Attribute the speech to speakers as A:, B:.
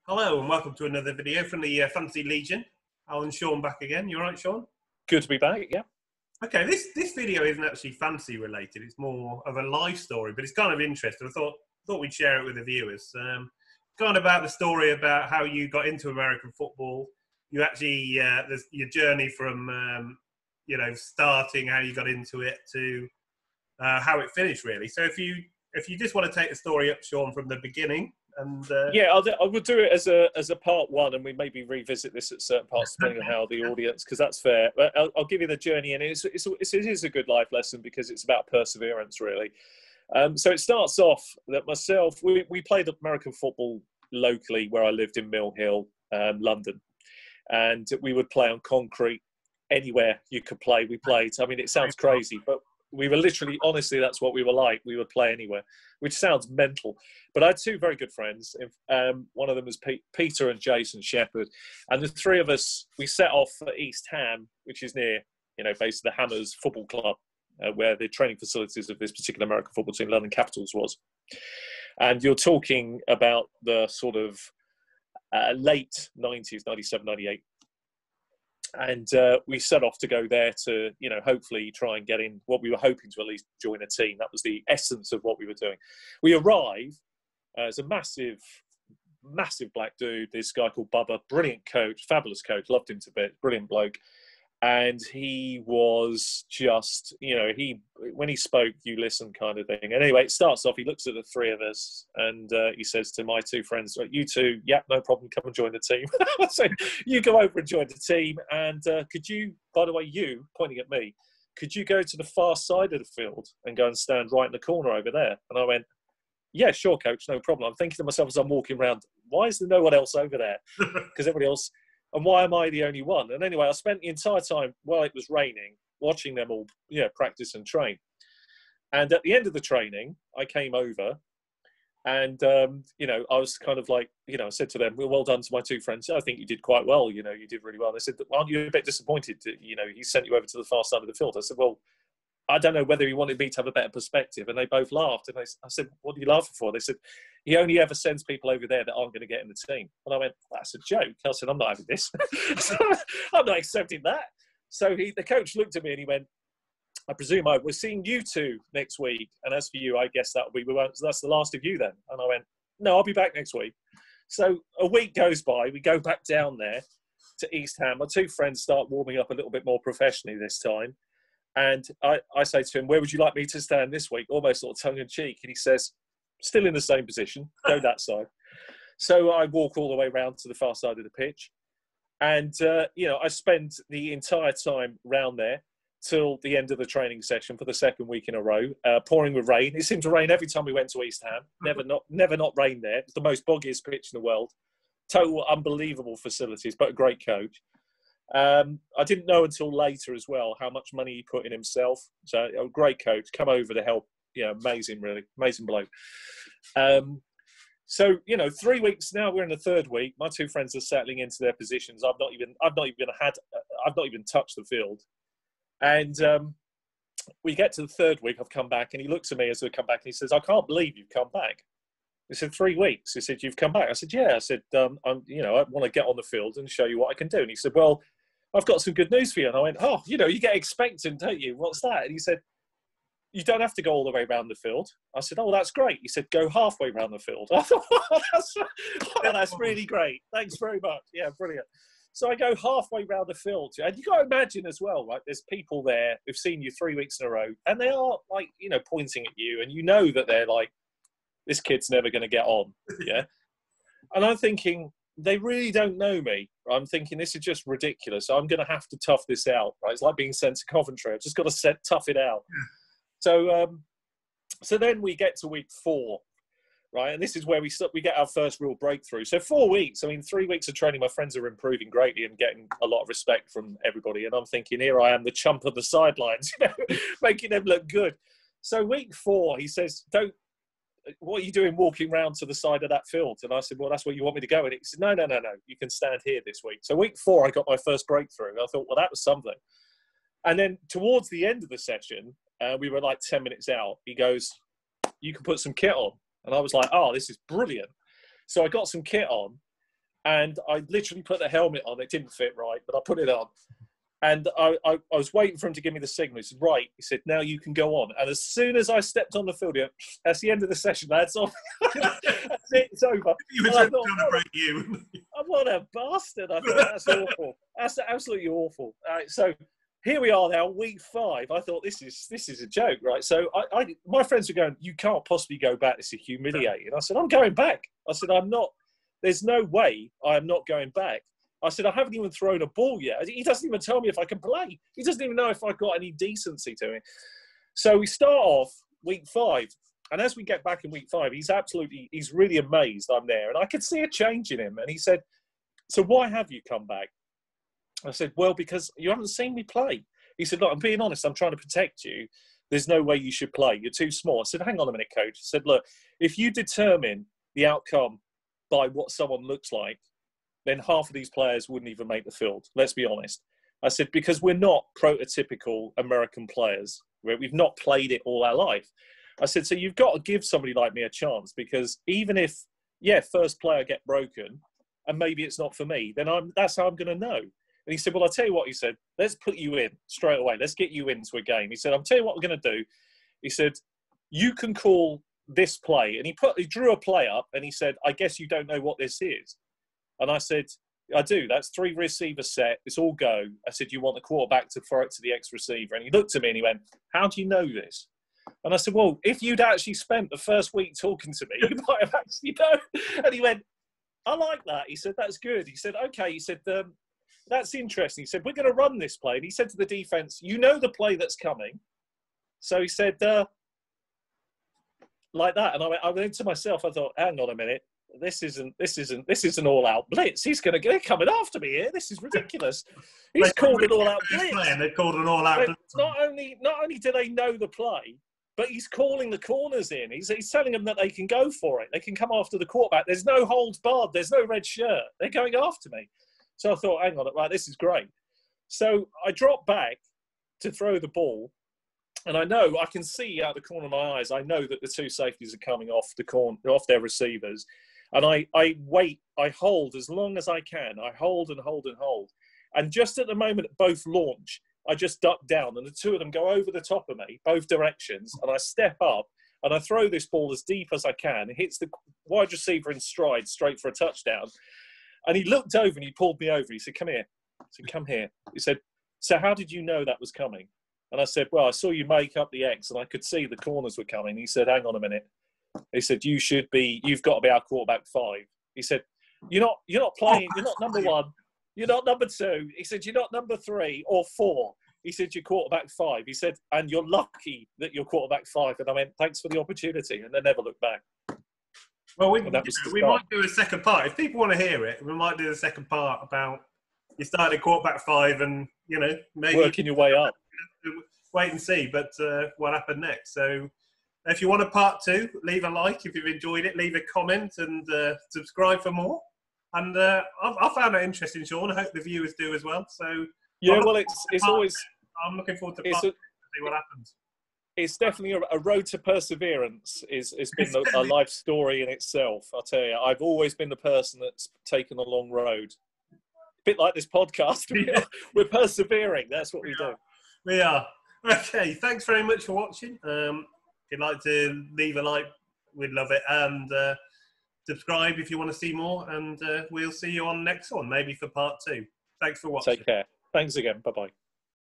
A: Hello and welcome to another video from the Fantasy Legion. Alan, Sean back again. You all right, Sean?
B: Good to be back, yeah.
A: Okay, this video isn't actually fantasy related. It's more of a life story, but it's kind of interesting. I thought we'd share it with the viewers. Kind of about the story about how you got into American football. You actually, there's your journey from, starting, how you got into it to how it finished, really. So if you just want to take the story up, Sean, from the beginning. And,
B: yeah, I would do it as a part one, and we maybe revisit this at certain parts depending on how the audience, because that's fair. But I'll give you the journey, and it is a good life lesson because it's about perseverance, really. So it starts off that myself, we played American football locally where I lived in Mill Hill, London, and we would play on concrete anywhere you could play. We played. I mean, it sounds crazy, but we were literally, honestly, that's what we were like. We would play anywhere, which sounds mental. But I had two very good friends. One of them was Peter and Jason Shepherd. And the three of us, we set off for East Ham, which is near, basically the Hammers Football Club, where the training facilities of this particular American football team, London Capitals, was. And you're talking about the sort of late 90s, 97, 98. And we set off to go there to, hopefully try and get in what we were hoping to at least join a team. That was the essence of what we were doing. We arrive as a massive, massive black dude, this guy called Bubba, brilliant coach, fabulous coach, loved him to bits, brilliant bloke. And he was just, when he spoke, you listen kind of thing. And anyway, it starts off, he looks at the three of us and he says to my two friends, you two, yep, no problem, come and join the team. So you go over and join the team. And could you, by the way, you, pointing at me, could you go to the far side of the field and go and stand right in the corner over there? And I went, yeah, sure, coach, no problem. I'm thinking to myself as I'm walking around, why is there no one else over there? Because everybody else... And why am I the only one? And anyway, I spent the entire time while it was raining, watching them all, practice and train. And at the end of the training, I came over and, I was kind of like, I said to them, well done to my two friends. I think you did quite well. You did really well. And they said, aren't you a bit disappointed that, he sent you over to the far side of the field? I said, well, I don't know whether he wanted me to have a better perspective. And they both laughed. And I said, what are you laughing for? They said, he only ever sends people over there that aren't going to get in the team. And I went, that's a joke. I said, I'm not having this. I'm not accepting that. So the coach looked at me and he went, I presume we're seeing you two next week. And as for you, I guess that's the last of you then. And I went, no, I'll be back next week. So a week goes by. We go back down there to East Ham. My two friends start warming up a little bit more professionally this time. And I say to him, where would you like me to stand this week? Almost sort of tongue-in-cheek. And he says, still in the same position, go that side. So I walk all the way around to the far side of the pitch. And, I spend the entire time round there till the end of the training session for the second week in a row, pouring with rain. It seemed to rain every time we went to East Ham. Never not rain there. It's the most boggiest pitch in the world. Total unbelievable facilities, but a great coach. I didn't know until later as well how much money he put in himself. So a great coach, come over to help. Amazing, really amazing bloke. So 3 weeks now. We're in the third week. My two friends are settling into their positions. I've not even touched the field. And we get to the third week. I've come back, and he looks at me as I come back, and he says, "I can't believe you've come back." He said, 3 weeks. He said, "You've come back." I said, "Yeah." I said, I want to get on the field and show you what I can do." And he said, "Well, I've got some good news for you." And I went, "Oh, you get expectant, don't you? What's that?" And he said, "You don't have to go all the way around the field." I said, "Oh, that's great." He said, "Go halfway around the field." I thought, that's really great. Thanks very much. Yeah, brilliant. So I go halfway around the field. And you've got to imagine as well, right? There's people there who've seen you 3 weeks in a row, and they are like, pointing at you, and that they're like, this kid's never going to get on. Yeah. And I'm thinking, they really don't know me. I'm thinking, this is just ridiculous. I'm going to have to tough this out. Right? It's like being sent to Coventry. I've just got to tough it out. So then we get to week 4, right? And this is where we get our first real breakthrough. So 4 weeks, 3 weeks of training, my friends are improving greatly and getting a lot of respect from everybody. And I'm thinking, here I am, the chump of the sidelines, making them look good. So week 4, he says, what are you doing walking round to the side of that field? And I said, well, that's where you want me to go. And he said, no, you can stand here this week. So week 4, I got my first breakthrough. I thought, well, that was something. And then towards the end of the session, we were like 10 minutes out. He goes, you can put some kit on. And I was like, oh, this is brilliant. So I got some kit on. And I literally put the helmet on. It didn't fit right, but I put it on. And I was waiting for him to give me the signal. He said, right. He said, now you can go on. And as soon as I stepped on the field, he went, that's the end of the session, lads. That's it, it's over.
A: You were trying to celebrate you.
B: What a bastard. I thought, that's awful. That's absolutely awful. So here we are now, week 5. I thought, this is a joke, right? So my friends were going, you can't possibly go back. This is humiliating. I said, I'm going back. I said, I'm not. There's no way I am not going back. I said, I haven't even thrown a ball yet. He doesn't even tell me if I can play. He doesn't even know if I've got any decency to me. So we start off week 5. And as we get back in week 5, he's really amazed I'm there. And I could see a change in him. And he said, so why have you come back? I said, well, because you haven't seen me play. He said, look, I'm being honest. I'm trying to protect you. There's no way you should play. You're too small. I said, hang on a minute, coach. I said, look, if you determine the outcome by what someone looks like, then half of these players wouldn't even make the field. Let's be honest. I said, because we're not prototypical American players. We've not played it all our life. I said, so you've got to give somebody like me a chance, because even if, first player get broken and maybe it's not for me, then that's how I'm going to know. And he said, well, I'll tell you what, he said, let's put you in straight away. Let's get you into a game. He said, I'll tell you what we're going to do. He said, you can call this play. And he drew a play up and he said, I guess you don't know what this is. And I said, I do. That's 3 receiver set. It's all go. I said, you want the quarterback to throw it to the ex-receiver. And he looked at me and he went, how do you know this? And I said, well, if you'd actually spent the first week talking to me, you might have actually known. And he went, I like that. He said, that's good. He said, okay. He said, that's interesting. He said, we're going to run this play. And he said to the defense, you know the play that's coming. So he said, like that. And I went to myself, I thought, hang on a minute. This isn't all-out blitz. They're coming after me here. This is ridiculous. He's called an all-out blitz.
A: They called an all-out blitz.
B: Not only do they know the play, but he's calling the corners in. He's telling them that they can go for it. They can come after the quarterback. There's no holds barred. There's no red shirt. They're going after me. So I thought, hang on, right, this is great. So I dropped back to throw the ball. And I can see out the corner of my eyes, I know that the 2 safeties are coming off their receivers. And I wait, I hold as long as I can. I hold and hold and hold. And just at the moment both launch, I just duck down and the 2 of them go over the top of me, both directions. And I step up and I throw this ball as deep as I can. It hits the wide receiver in stride, straight for a touchdown. And he looked over and he pulled me over. He said, come here. I said, come here. He said, so how did you know that was coming? And I said, well, I saw you make up the X and I could see the corners were coming. He said, hang on a minute. He said, you've got to be our quarterback 5. He said, you're not playing, you're not number 1, you're not number 2. He said, you're not number 3 or 4. He said, you're quarterback 5. He said, and you're lucky that you're quarterback 5. And I went, thanks for the opportunity. And they never looked back.
A: Well, we might do a second part. If people want to hear it, we might do the second part about you started quarterback 5 and, maybe
B: working your way up.
A: Wait and see, but what happened next. So if you want a part 2, leave a like. If you've enjoyed it, leave a comment and subscribe for more. And I found that interesting, Sean. I hope the viewers do as well. So
B: yeah, well, it's always.
A: I'm looking forward to part 2 to see what happens.
B: It's definitely a road to perseverance. It's been a life story in itself. I'll tell you, I've always been the person that's taken a long road. A bit like this podcast. We're persevering. That's what we do.
A: We are. Okay, thanks very much for watching. If you'd like to leave a like, we'd love it. And subscribe if you want to see more. And we'll see you on next one, maybe for part 2. Thanks for watching.
B: Take care. Thanks again. Bye-bye.